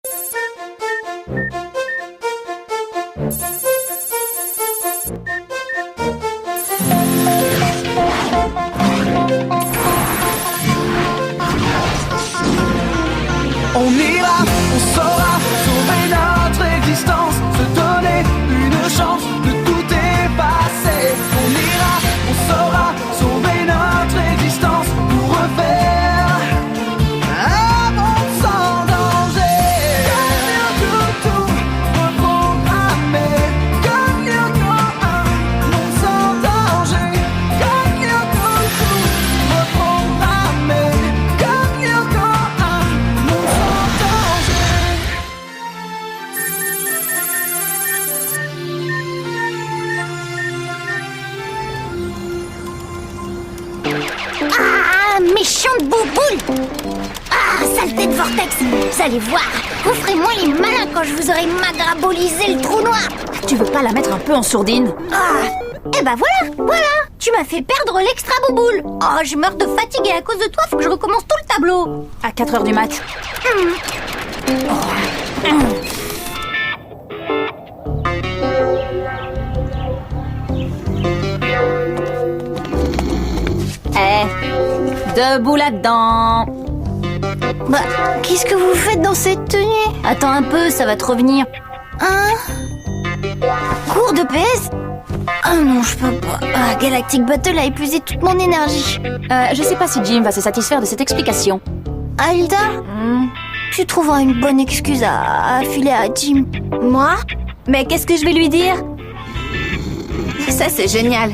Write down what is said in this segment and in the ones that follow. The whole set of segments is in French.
On ira, on saura sauver notre existence, se donner une chance de tout effacer. On ira, on saura sauver notre existence pour refaire un monde sans danger. Comme reprogrammé, comme Yoko, un monde sans danger. Comme Yoko, reprogrammé, comme Yoko, un monde sans danger. Ah, méchante bouboule! Ah, saleté de vortex! Vous allez voir, vous ferez moins les malins quand je vous aurai magrabolisé le trou noir! Tu veux pas la mettre un peu en sourdine? Ah, eh ben voilà! Tu m'as fait perdre l'extra bouboule! Oh, je meurs de fatigue et à cause de toi, faut que je recommence tout le tableau! À 4h du mat. Debout là-dedans. Bah, qu'est-ce que vous faites dans cette tenue? Attends un peu, ça va te revenir. Hein? Cours de PS? Ah non, je peux pas. Ah, Galactic Battle a épuisé toute mon énergie. Je sais pas si Jim va se satisfaire de cette explication. Alda, tu trouveras une bonne excuse à filer à Jim. Moi? Mais qu'est-ce que je vais lui dire? Ça, c'est génial.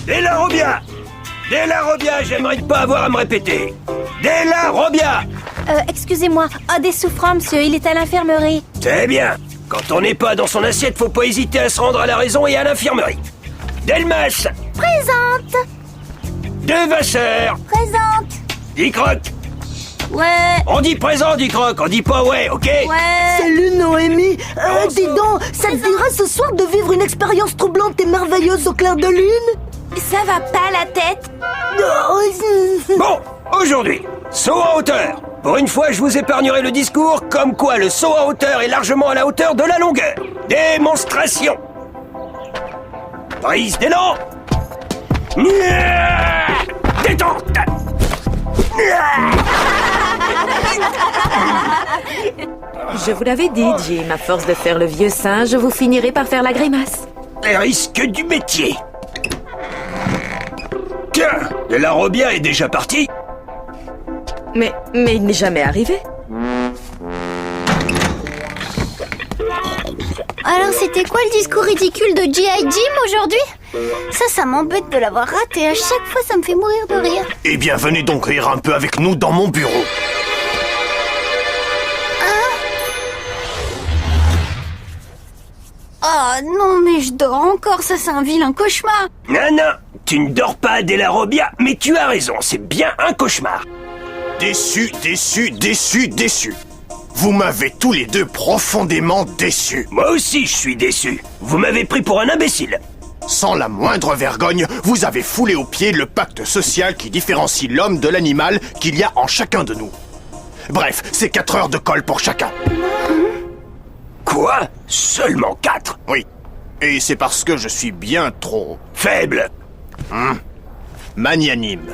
Delarobia! Delarobia, j'aimerais pas avoir à me répéter. Delarobia! Excusez-moi. Ah, des souffrants, monsieur, il est à l'infirmerie. C'est bien. Quand on n'est pas dans son assiette, faut pas hésiter à se rendre à la raison et à l'infirmerie. Delmas! Présente! Devasseur! Présente! Dicroc! Ouais. On dit présent, Dicroc, on dit pas ouais, ok? Ouais. Salut Noémie. Dis donc, ça te dira ce soir de vivre une expérience troublante et merveilleuse au clair de lune? Ça va pas la tête? Bon, aujourd'hui, saut en hauteur. Pour une fois, je vous épargnerai le discours comme quoi le saut en hauteur est largement à la hauteur de la longueur. Démonstration. Prise d'élan. Détente. Je vous l'avais dit, Jim, à force de faire le vieux singe, vous finirez par faire la grimace. Les risques du métier. Tiens, Delarobia est déjà parti. Mais il n'est jamais arrivé. Alors c'était quoi le discours ridicule de G.I. Jim aujourd'hui? Ça m'embête de l'avoir raté. À chaque fois, ça me fait mourir de rire. Eh bien, venez donc rire un peu avec nous dans mon bureau. Oh non, mais je dors encore, ça c'est un vilain cauchemar. Non, tu ne dors pas, Delarobia, mais tu as raison, c'est bien un cauchemar. Déçu. Vous m'avez tous les deux profondément déçu. Moi aussi, je suis déçu. Vous m'avez pris pour un imbécile. Sans la moindre vergogne, vous avez foulé aux pieds le pacte social qui différencie l'homme de l'animal qu'il y a en chacun de nous. Bref, c'est 4 heures de colle pour chacun. Quoi? Seulement 4? Oui. Et c'est parce que je suis bien trop... Faible. magnanime.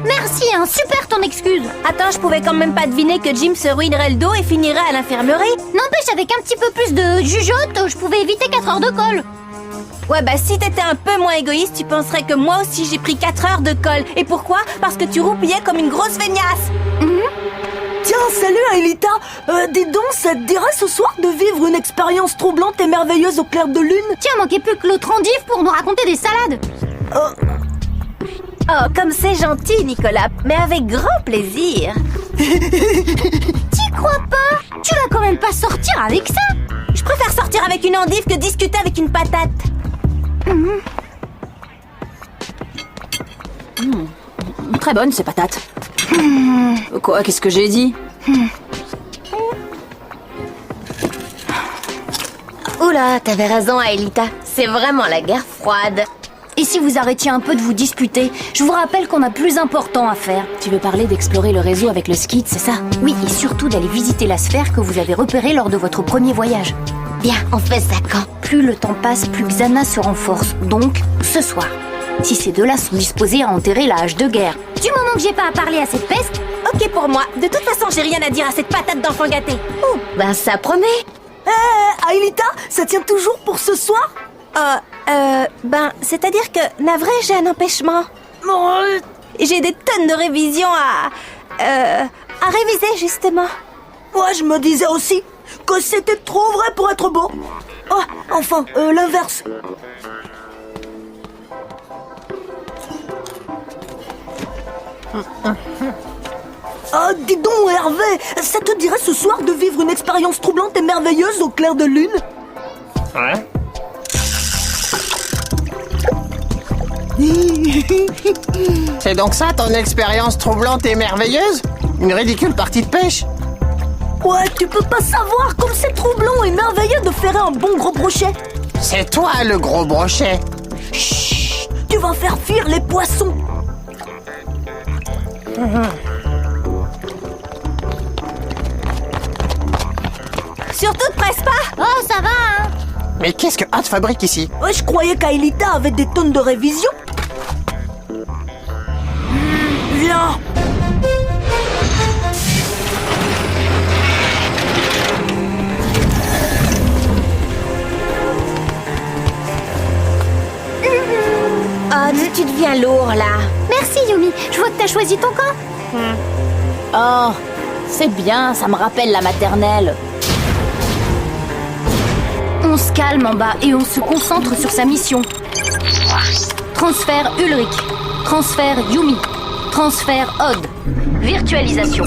Merci, hein, super ton excuse. Attends, je pouvais quand même pas deviner que Jim se ruinerait le dos et finirait à l'infirmerie. N'empêche, avec un petit peu plus de jugeote, je pouvais éviter 4 heures de colle. Ouais, bah si t'étais un peu moins égoïste, tu penserais que moi aussi j'ai pris 4 heures de colle. Et pourquoi? Parce que tu roupillais comme une grosse feignasse. Tiens, salut Aelita. Dis donc, ça te dirait ce soir de vivre une expérience troublante et merveilleuse au clair de lune? Tiens, manquait plus que l'autre endive pour nous raconter des salades. Oh, comme c'est gentil, Nicolas, mais avec grand plaisir. T'y crois pas? Tu vas quand même pas sortir avec ça. Je préfère sortir avec une endive que discuter avec une patate. Très bonne, ces patates. Quoi, qu'est-ce que j'ai dit? Oula, t'avais raison, Aelita. C'est vraiment la guerre froide. Et si vous arrêtiez un peu de vous disputer, je vous rappelle qu'on a plus important à faire. Tu veux parler d'explorer le réseau avec le skid, c'est ça? Oui, et surtout d'aller visiter la sphère que vous avez repérée lors de votre premier voyage. Bien, on fait ça quand? Plus le temps passe, plus Xana se renforce. Donc, ce soir. Si ces deux-là sont disposés à enterrer la hache de guerre. Du moment que j'ai pas à parler à cette peste, Ok pour moi. De toute façon, j'ai rien à dire à cette patate d'enfant gâté. oh, ben ça promet. Aelita, ça tient toujours pour ce soir? C'est-à-dire que, navré, j'ai un empêchement. J'ai des tonnes de révisions à réviser, justement. Moi, je me disais aussi que c'était trop vrai pour être beau. Oh, enfin, l'inverse. Ah, dis donc, Hervé, ça te dirait ce soir de vivre une expérience troublante et merveilleuse au clair de lune? Ouais. C'est donc ça ton expérience troublante et merveilleuse? Une ridicule partie de pêche? Ouais, tu peux pas savoir comme c'est troublant et merveilleux de ferrer un bon gros brochet. C'est toi le gros brochet. Chut, tu vas faire fuir les poissons. Surtout, te presse pas. Oh, ça va, hein? Mais qu'est-ce que Hot fabrique ici? Ouais, je croyais qu'Aelita avait des tonnes de révision. Viens. Oh, tu deviens lourd, là. Merci, Yumi. Je vois que t'as choisi ton camp. Oh, c'est bien, ça me rappelle la maternelle. On se calme en bas et on se concentre sur sa mission. Transfert Ulrich. Transfert Yumi. Transfert Odd. Virtualisation.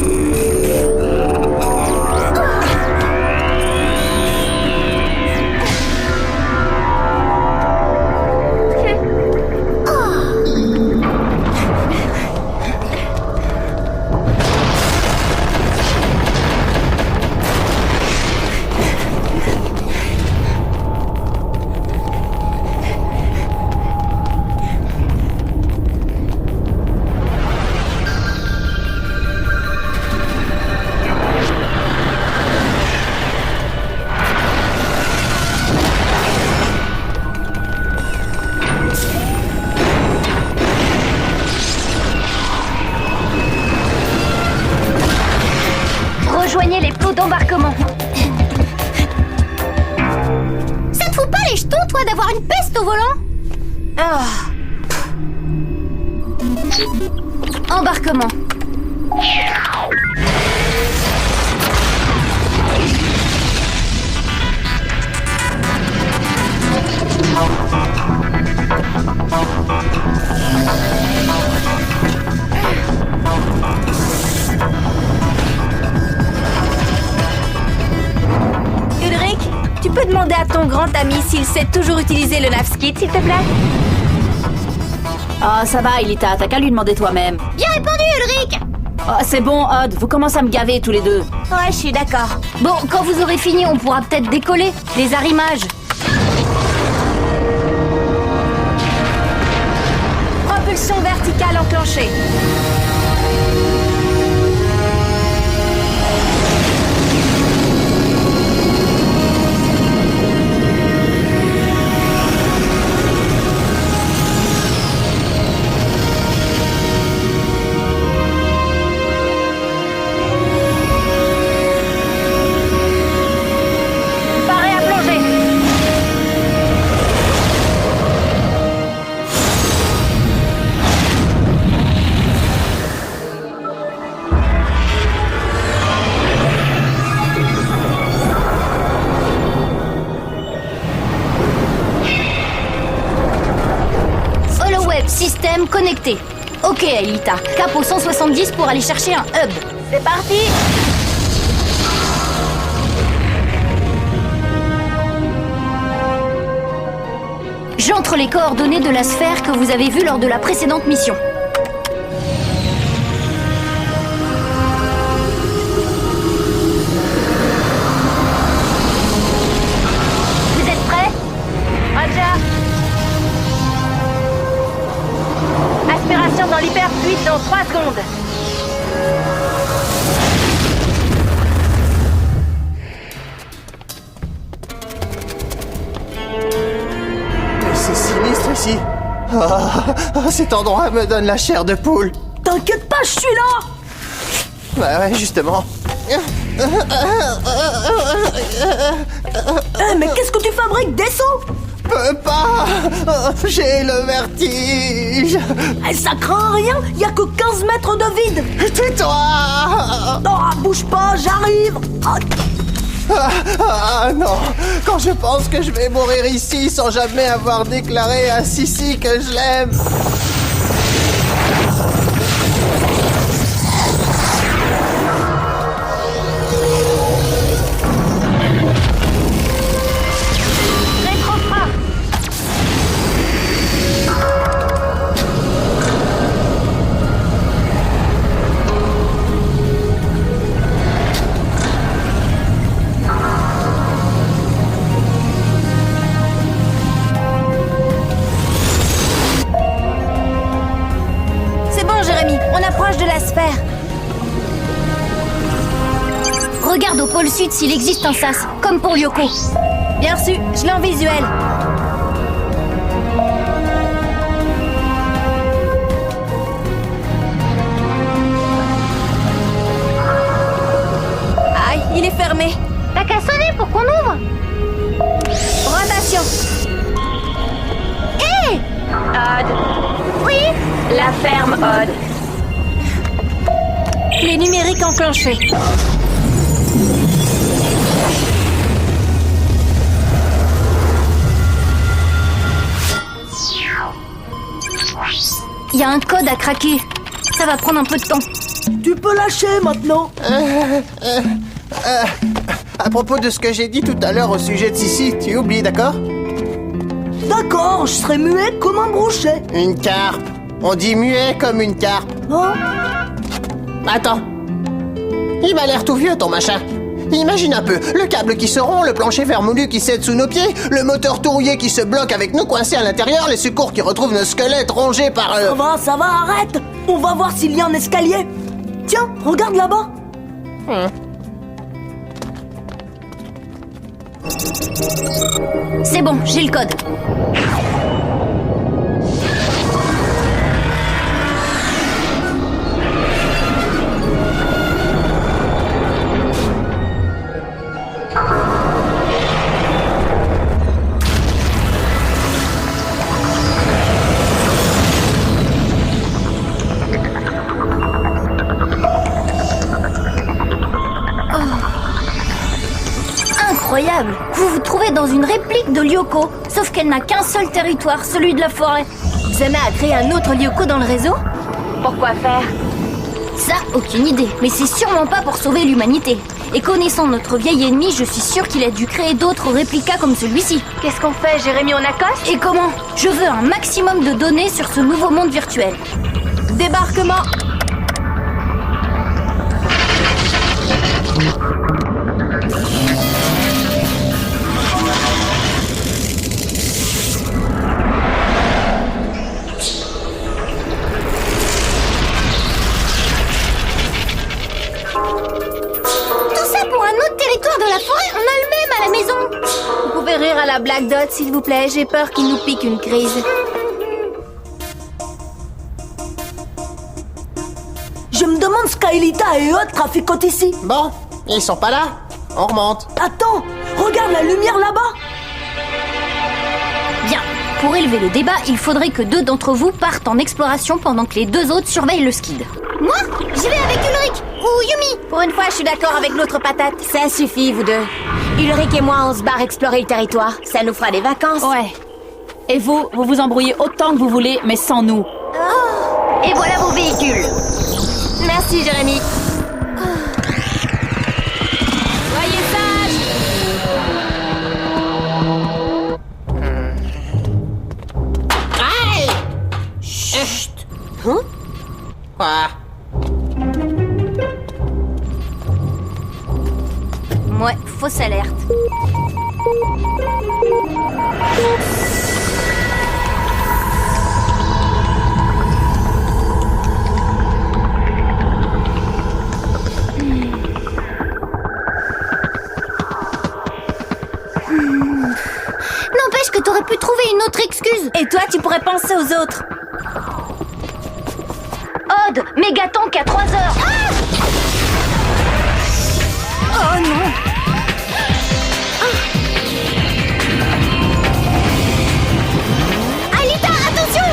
Rejoignez les plots d'embarquement. Ça te fout pas les jetons, toi, d'avoir une peste au volant? Embarquement. Ulrich, tu peux demander à ton grand ami s'il sait toujours utiliser le navskit, s'il te plaît? Ah, ça va, Aelita, t'as qu'à lui demander toi-même. Bien répondu, Ulrich. Ah, c'est bon, Odd, vous commencez à me gaver tous les deux. Ouais, je suis d'accord. Bon, quand vous aurez fini, on pourra peut-être décoller. Les arrimages. Propulsion verticale enclenchée. Paré à plonger. HoloWeb système connecté. Ok, Aelita. Cap au 170 pour aller chercher un hub. C'est parti. J'entre les coordonnées de la sphère que vous avez vue lors de la précédente mission. Vous êtes prêts? Roger. dans l'hyperfluide dans 3 secondes. Mais c'est sinistre ici. Cet endroit me donne la chair de poule. T'inquiète pas, je suis là. Ouais, justement. Mais qu'est-ce que tu fabriques? Des seaux? Peux pas. J'ai le vertige. Ça craint rien, y a que 15 mètres de vide. Tais-toi. Non, bouge pas, j'arrive. Non. Quand je pense que je vais mourir ici sans jamais avoir déclaré à Sissi que je l'aime. De la sphère. Regarde au pôle sud s'il existe un sas, comme pour Lyoko. Bien reçu, je l'ai en visuel. Aïe, il est fermé. T'as qu'à sonner pour qu'on ouvre. Rotation. Hé Odd. Oui. La ferme Odd. Les numériques enclenchés. Il y a un code à craquer. Ça va prendre un peu de temps. Tu peux lâcher maintenant. À propos de ce que j'ai dit tout à l'heure au sujet de Sissi, tu oublies, d'accord? D'accord, je serai muet comme un brochet. Une carpe. On dit muet comme une carpe. Hein? Attends. Il m'a l'air tout vieux, ton machin. Imagine un peu, le câble qui se rompt, le plancher vermoulu qui cède sous nos pieds, le moteur tout rouillé qui se bloque avec nous coincés à l'intérieur, les secours qui retrouvent nos squelettes rongés par... Ça va, arrête. On va voir s'il y a un escalier. Tiens, regarde là-bas. C'est bon, j'ai le code. Incroyable! Vous vous trouvez dans une réplique de Lyoko, sauf qu'elle n'a qu'un seul territoire, celui de la forêt. Xana a créé un autre Lyoko dans le réseau? Pourquoi faire? Ça, aucune idée, mais c'est sûrement pas pour sauver l'humanité. Et connaissant notre vieil ennemi, je suis sûre qu'il a dû créer d'autres réplicas comme celui-ci. Qu'est-ce qu'on fait, Jérémy, on accoste? Et comment? Je veux un maximum de données sur ce nouveau monde virtuel. Débarquement. territoire de la forêt, on a le même à la maison. Vous pouvez rire à la Black Dot, s'il vous plaît. J'ai peur qu'il nous pique une crise. Je me demande ce qu'Aelita et Odd traficotent ici. Bon, ils sont pas là. On remonte. Attends, regarde la lumière là-bas. Bien, pour élever le débat, il faudrait que 2 d'entre vous partent en exploration pendant que les 2 autres surveillent le skid. Moi, j'y vais avec Ulrich ou Yumi. Pour une fois, je suis d'accord avec l'autre patate. Ça suffit, vous deux. Ulrich et moi, on se barre explorer le territoire. Ça nous fera des vacances. Ouais. Et vous vous embrouillez autant que vous voulez, mais sans nous. Oh. Et voilà vos véhicules. Merci, Jérémy. Soyez sages. Aïe! Chut! Hein? Ah. Ouais, fausse alerte. pu trouver une autre excuse. Et toi, tu pourrais penser aux autres. Odd, Mégatank à 3 heures. Oh non. Alita, attention!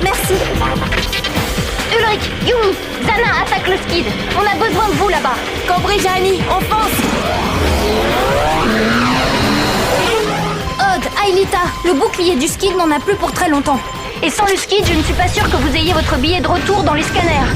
Merci. Ulrich, Yumi, Zana attaque le skid. On a besoin de vous là-bas. Compris, Jani, on fonce! Odd, Aelita, le bouclier du skid n'en a plus pour très longtemps. Et sans le skid, je ne suis pas sûre que vous ayez votre billet de retour dans les scanners.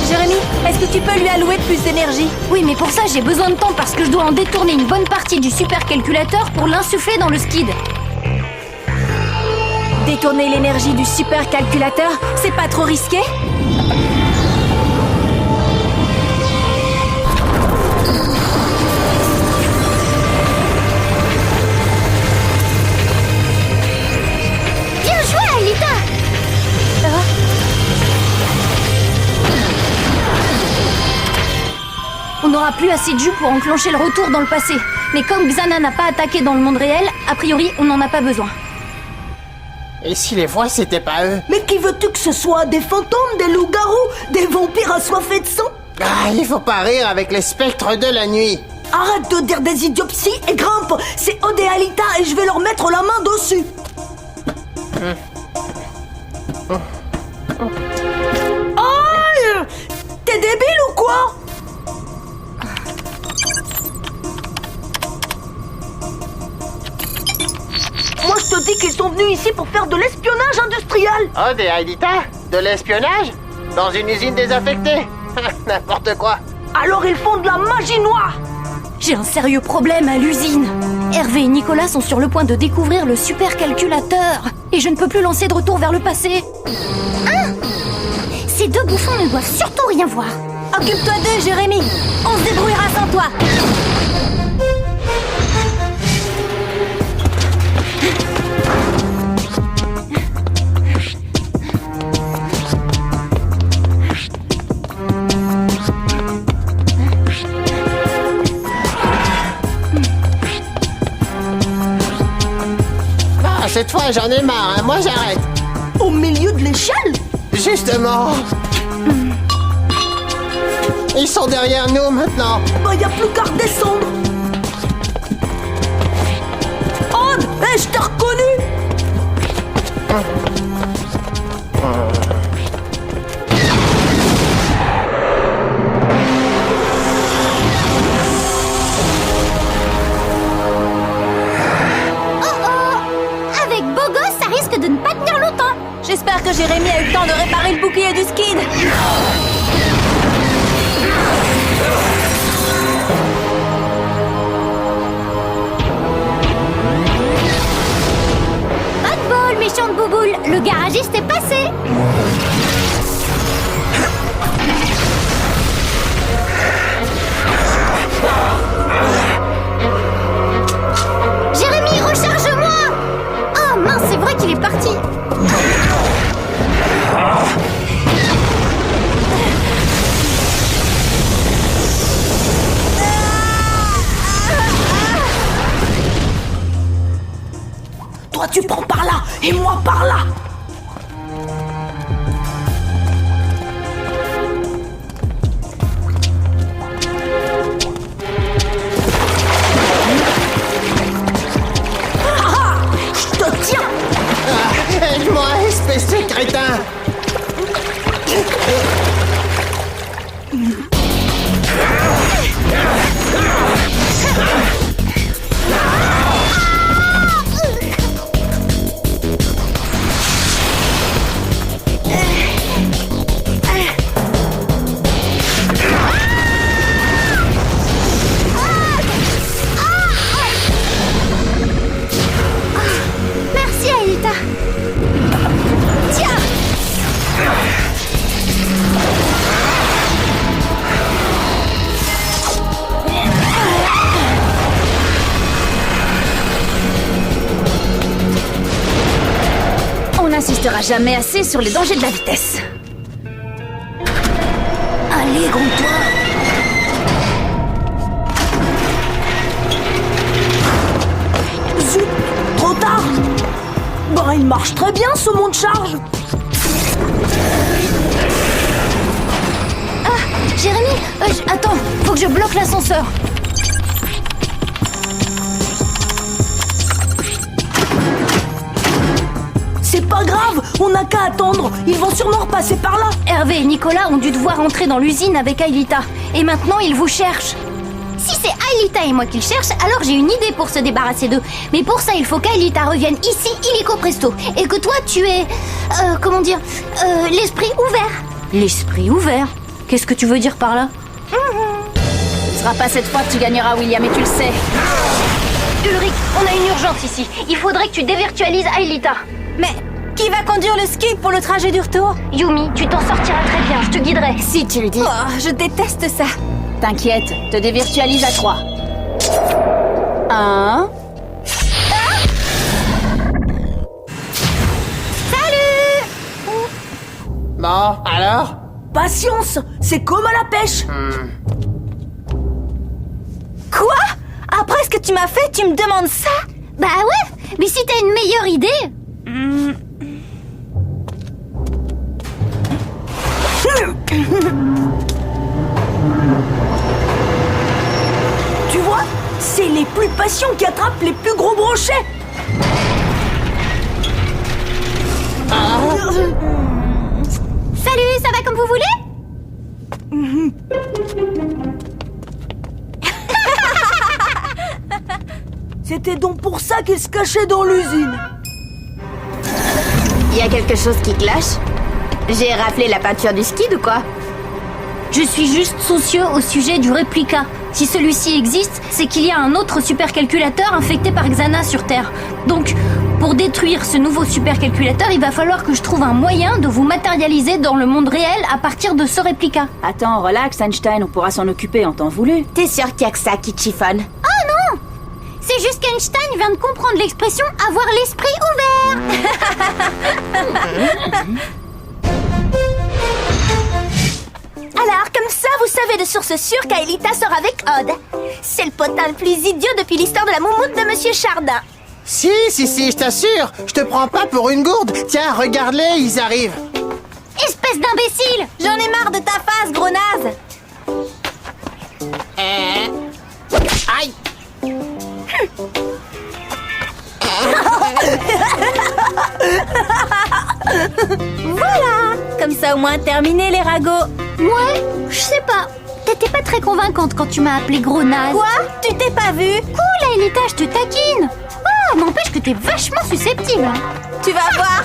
Jérémy, est-ce que tu peux lui allouer plus d'énergie? Oui, mais pour ça, j'ai besoin de temps parce que je dois en détourner une bonne partie du supercalculateur pour l'insuffler dans le skid. Détourner l'énergie du supercalculateur, c'est pas trop risqué? Bien joué, Aelita! On n'aura plus assez de jus pour enclencher le retour dans le passé. Mais comme Xana n'a pas attaqué dans le monde réel, a priori, on n'en a pas besoin. Et si les voix, c'était pas eux? Mais qui veux-tu que ce soit? Des fantômes, des loups-garous, des vampires assoiffés de sang? Ah, il faut pas rire avec les spectres de la nuit. Arrête de dire des idioties et grimpe. C'est Odd et Alita et je vais leur mettre la main dessus. Oh, t'es débile ou quoi? Moi je te dis qu'ils sont venus ici pour faire de l'espionnage industriel. Oh, des Aelita? De l'espionnage? Dans une usine désaffectée? N'importe quoi. Alors ils font de la magie noire. J'ai un sérieux problème à l'usine. Hervé et Nicolas sont sur le point de découvrir le supercalculateur. Et je ne peux plus lancer de retour vers le passé. Ces deux bouffons ne doivent surtout rien voir. Occupe-toi d'eux, Jérémy. On se débrouillera sans toi. Ah, cette fois, j'en ai marre, hein. Moi, j'arrête. Au milieu de l'échelle? Justement. Ils sont derrière nous maintenant. Bah y a plus qu'à redescendre. Odd, je t'ai reconnu. Avec Beau Gosse, ça risque de ne pas tenir longtemps. J'espère que Jérémy a eu le temps de réparer le bouclier du skid. Pas de bol, méchante bouboule. Le garagiste est passé. Jérémy, recharge-moi. Oh mince, c'est vrai qu'il est parti. Toi tu prends par là et moi par là. Je te tiens. Aide-moi, espèce de crétin. Merci, Aelita. Tiens. On n'insistera jamais assez sur les dangers de la vitesse. Allez, gros-toi. il marche très bien ce monte charge. Jérémy, attends, faut que je bloque l'ascenseur. C'est pas grave, on n'a qu'à attendre. Ils vont sûrement repasser par là. Hervé et Nicolas ont dû devoir entrer dans l'usine avec Aelita. Et maintenant, ils vous cherchent. Si c'est Aelita et moi qu'ils cherchent, alors j'ai une idée pour se débarrasser d'eux. Mais pour ça, il faut qu'Aelita revienne ici, illico presto. Et que toi, tu es... l'esprit ouvert. L'esprit ouvert? Qu'est-ce que tu veux dire par là? Ce sera pas cette fois que tu gagneras, William, et tu le sais. Ulrich, on a une urgence ici. Il faudrait que tu dévirtualises Aelita. Mais qui va conduire le ski pour le trajet du retour? Yumi, tu t'en sortiras très bien, je te guiderai. Si tu le dis. Oh, je déteste ça. T'inquiète, te dévirtualise à 3. 1... Bon, alors? Patience, c'est comme à la pêche. Quoi? Après ce que tu m'as fait, tu me demandes ça? Bah ouais, mais si t'as une meilleure idée... Tu vois, c'est les plus patients qui attrapent les plus gros brochets. Salut, ça va comme vous voulez? C'était donc pour ça qu'ils se cachaient dans l'usine. Il y a quelque chose qui cloche? J'ai raflé la peinture du skid ou quoi? Je suis juste soucieux au sujet du réplica. Si celui-ci existe, c'est qu'il y a un autre supercalculateur infecté par Xana sur Terre. Donc, pour détruire ce nouveau supercalculateur, il va falloir que je trouve un moyen de vous matérialiser dans le monde réel à partir de ce réplica. Attends, relax, Einstein, on pourra s'en occuper en temps voulu. T'es sûr qu'il y a que ça qui te chiffonne? Oh non! C'est juste qu'Einstein vient de comprendre l'expression « avoir l'esprit ouvert ». Alors, comme ça, vous savez de source sûre qu'Aelita sort avec Odd. C'est le potin le plus idiot depuis l'histoire de la moumoute de Monsieur Chardin. Si, je t'assure. Je te prends pas pour une gourde. Tiens, regarde-les, ils arrivent. Espèce d'imbécile! J'en ai marre de ta face, gros naze. Aïe. Voilà. Comme ça, au moins, terminé les ragots. Ouais, je sais pas. T'étais pas très convaincante quand tu m'as appelé gros naze. Quoi? Tu t'es pas vu? Cool, Aelita, je te taquine. Oh, n'empêche que t'es vachement susceptible. Tu vas voir.